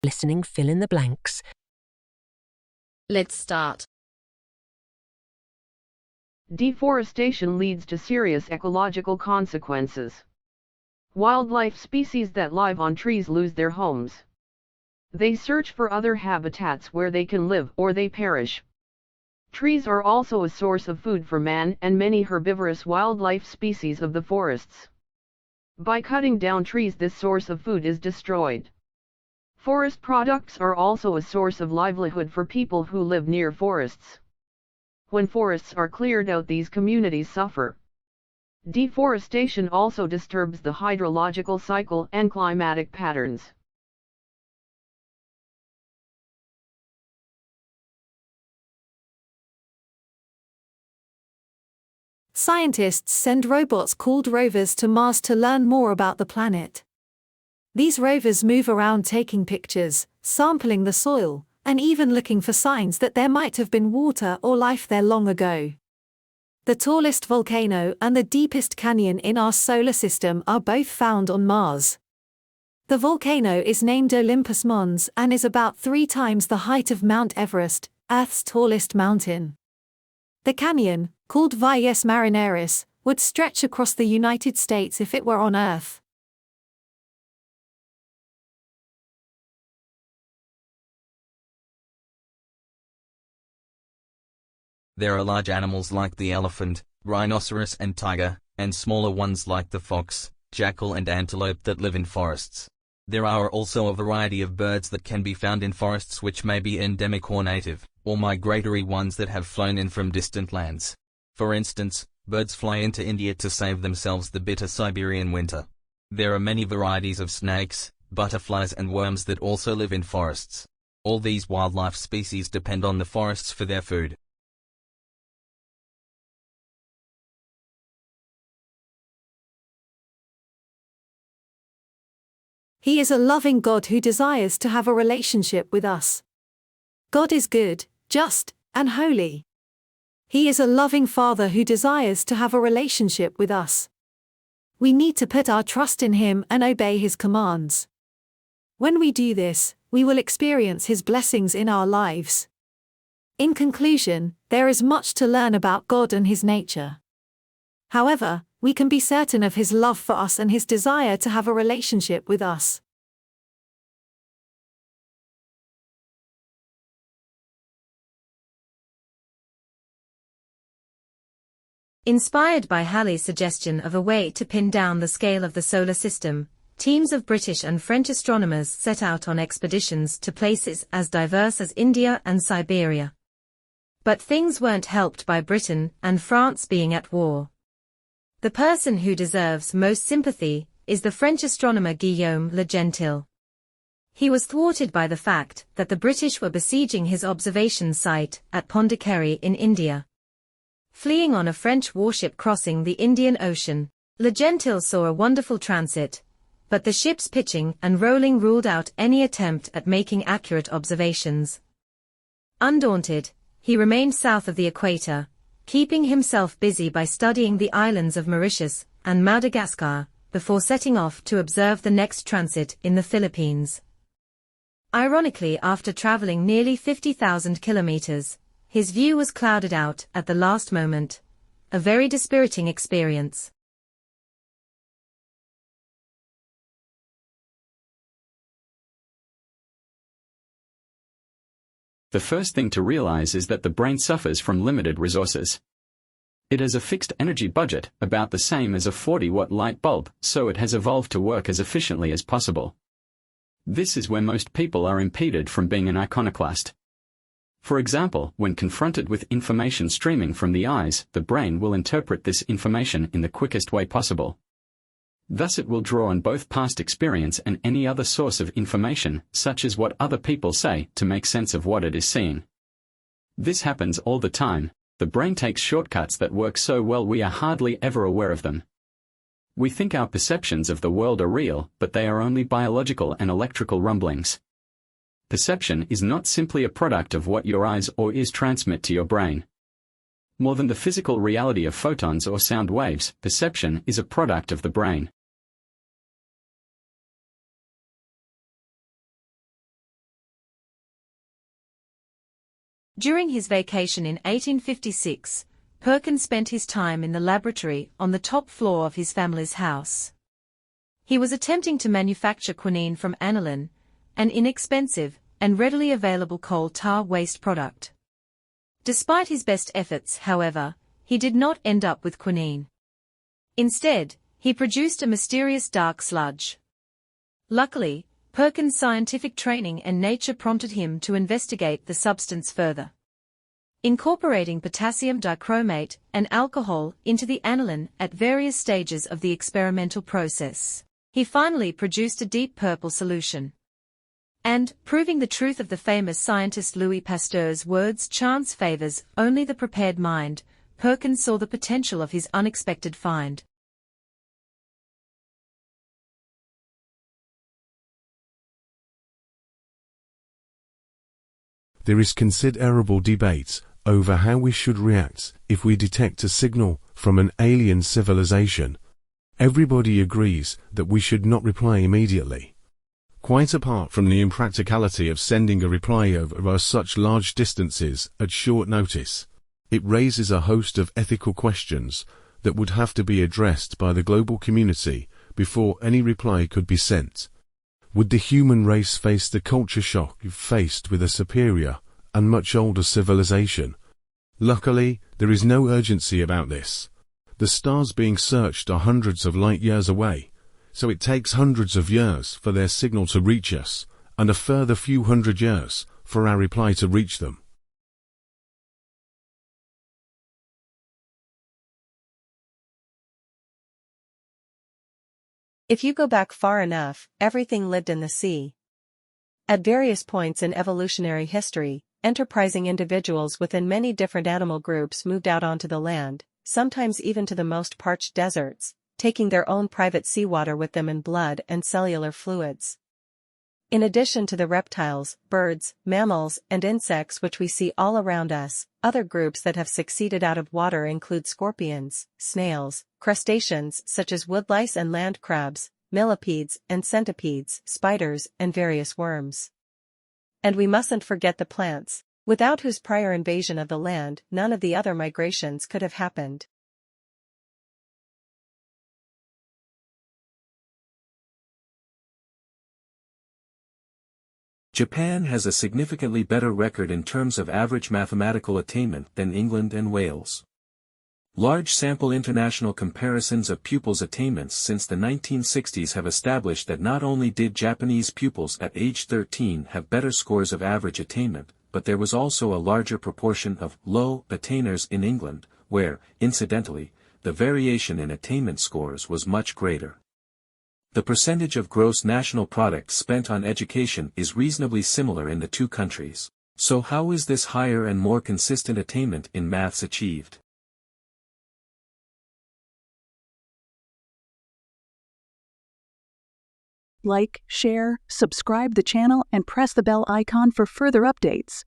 Listening, fill in the blanks. Let's start. Deforestation leads to serious ecological consequences. Wildlife species that live on trees lose their homes. They search for other habitats where they can live, or they perish. Trees are also a source of food for man and many herbivorous wildlife species of the forests. By cutting down trees, this source of food is destroyed. Forest products are also a source of livelihood for people who live near forests. When forests are cleared out, these communities suffer. Deforestation also disturbs the hydrological cycle and climatic patterns. Scientists send robots called rovers to Mars to learn more about the planet. These rovers move around taking pictures, sampling the soil, and even looking for signs that there might have been water or life there long ago. The tallest volcano and the deepest canyon in our solar system are both found on Mars. The volcano is named Olympus Mons and is about 3 times the height of Mount Everest, Earth's tallest mountain. The canyon, called Valles Marineris, would stretch across the United States if it were on Earth. There are large animals like the elephant, rhinoceros and tiger, and smaller ones like the fox, jackal and antelope that live in forests. There are also a variety of birds that can be found in forests which may be endemic or native, or migratory ones that have flown in from distant lands. For instance, birds fly into India to save themselves the bitter Siberian winter. There are many varieties of snakes, butterflies and worms that also live in forests. All these wildlife species depend on the forests for their food. He is a loving God who desires to have a relationship with us. God is good, just, and holy. He is a loving Father who desires to have a relationship with us. We need to put our trust in Him and obey His commands. When we do this, we will experience His blessings in our lives. In conclusion, there is much to learn about God and His nature. However, we can be certain of His love for us and His desire to have a relationship with us. Inspired by Halley's suggestion of a way to pin down the scale of the solar system, teams of British and French astronomers set out on expeditions to places as diverse as India and Siberia. But things weren't helped by Britain and France being at war. The person who deserves most sympathy is the French astronomer Guillaume Le Gentil. He was thwarted by the fact that the British were besieging his observation site at Pondicherry in India. Fleeing on a French warship crossing the Indian Ocean, Le Gentil saw a wonderful transit, but the ship's pitching and rolling ruled out any attempt at making accurate observations. Undaunted, he remained south of the equator, keeping himself busy by studying the islands of Mauritius and Madagascar, before setting off to observe the next transit in the Philippines. Ironically, after traveling nearly 50,000 kilometers, his view was clouded out at the last moment. A very dispiriting experience. The first thing to realize is that the brain suffers from limited resources. It has a fixed energy budget, about the same as a 40-watt light bulb, so it has evolved to work as efficiently as possible. This is where most people are impeded from being an iconoclast. For example, when confronted with information streaming from the eyes, the brain will interpret this information in the quickest way possible. Thus it will draw on both past experience and any other source of information, such as what other people say, to make sense of what it is seeing. This happens all the time. The brain takes shortcuts that work so well we are hardly ever aware of them. We think our perceptions of the world are real, but they are only biological and electrical rumblings. Perception is not simply a product of what your eyes or ears transmit to your brain. More than the physical reality of photons or sound waves, perception is a product of the brain. During his vacation in 1856, Perkin spent his time in the laboratory on the top floor of his family's house. He was attempting to manufacture quinine from aniline, an inexpensive and readily available coal tar waste product. Despite his best efforts, however, he did not end up with quinine. Instead, he produced a mysterious dark sludge. Luckily, Perkin's scientific training and nature prompted him to investigate the substance further. Incorporating potassium dichromate and alcohol into the aniline at various stages of the experimental process, he finally produced a deep purple solution. And, proving the truth of the famous scientist Louis Pasteur's words, "Chance favors only the prepared mind," Perkins saw the potential of his unexpected find. There is considerable debate over how we should react if we detect a signal from an alien civilization. Everybody agrees that we should not reply immediately. Quite apart from the impracticality of sending a reply over such large distances at short notice, it raises a host of ethical questions that would have to be addressed by the global community before any reply could be sent. Would the human race face the culture shock faced with a superior and much older civilization? Luckily, there is no urgency about this. The stars being searched are hundreds of light years away, so it takes hundreds of years for their signal to reach us, and a further few hundred years for our reply to reach them. If you go back far enough, everything lived in the sea. At various points in evolutionary history, enterprising individuals within many different animal groups moved out onto the land, sometimes even to the most parched deserts, taking their own private seawater with them in blood and cellular fluids. In addition to the reptiles, birds, mammals, and insects which we see all around us, other groups that have succeeded out of water include scorpions, snails, crustaceans such as woodlice and land crabs, millipedes and centipedes, spiders, and various worms. And we mustn't forget the plants, without whose prior invasion of the land none of the other migrations could have happened. Japan has a significantly better record in terms of average mathematical attainment than England and Wales. Large sample international comparisons of pupils' attainments since the 1960s have established that not only did Japanese pupils at age 13 have better scores of average attainment, but there was also a larger proportion of low attainers in England, where, incidentally, the variation in attainment scores was much greater. The percentage of gross national product spent on education is reasonably similar in the two countries. So how is this higher and more consistent attainment in maths achieved? Like, share, subscribe the channel and press the bell icon for further updates.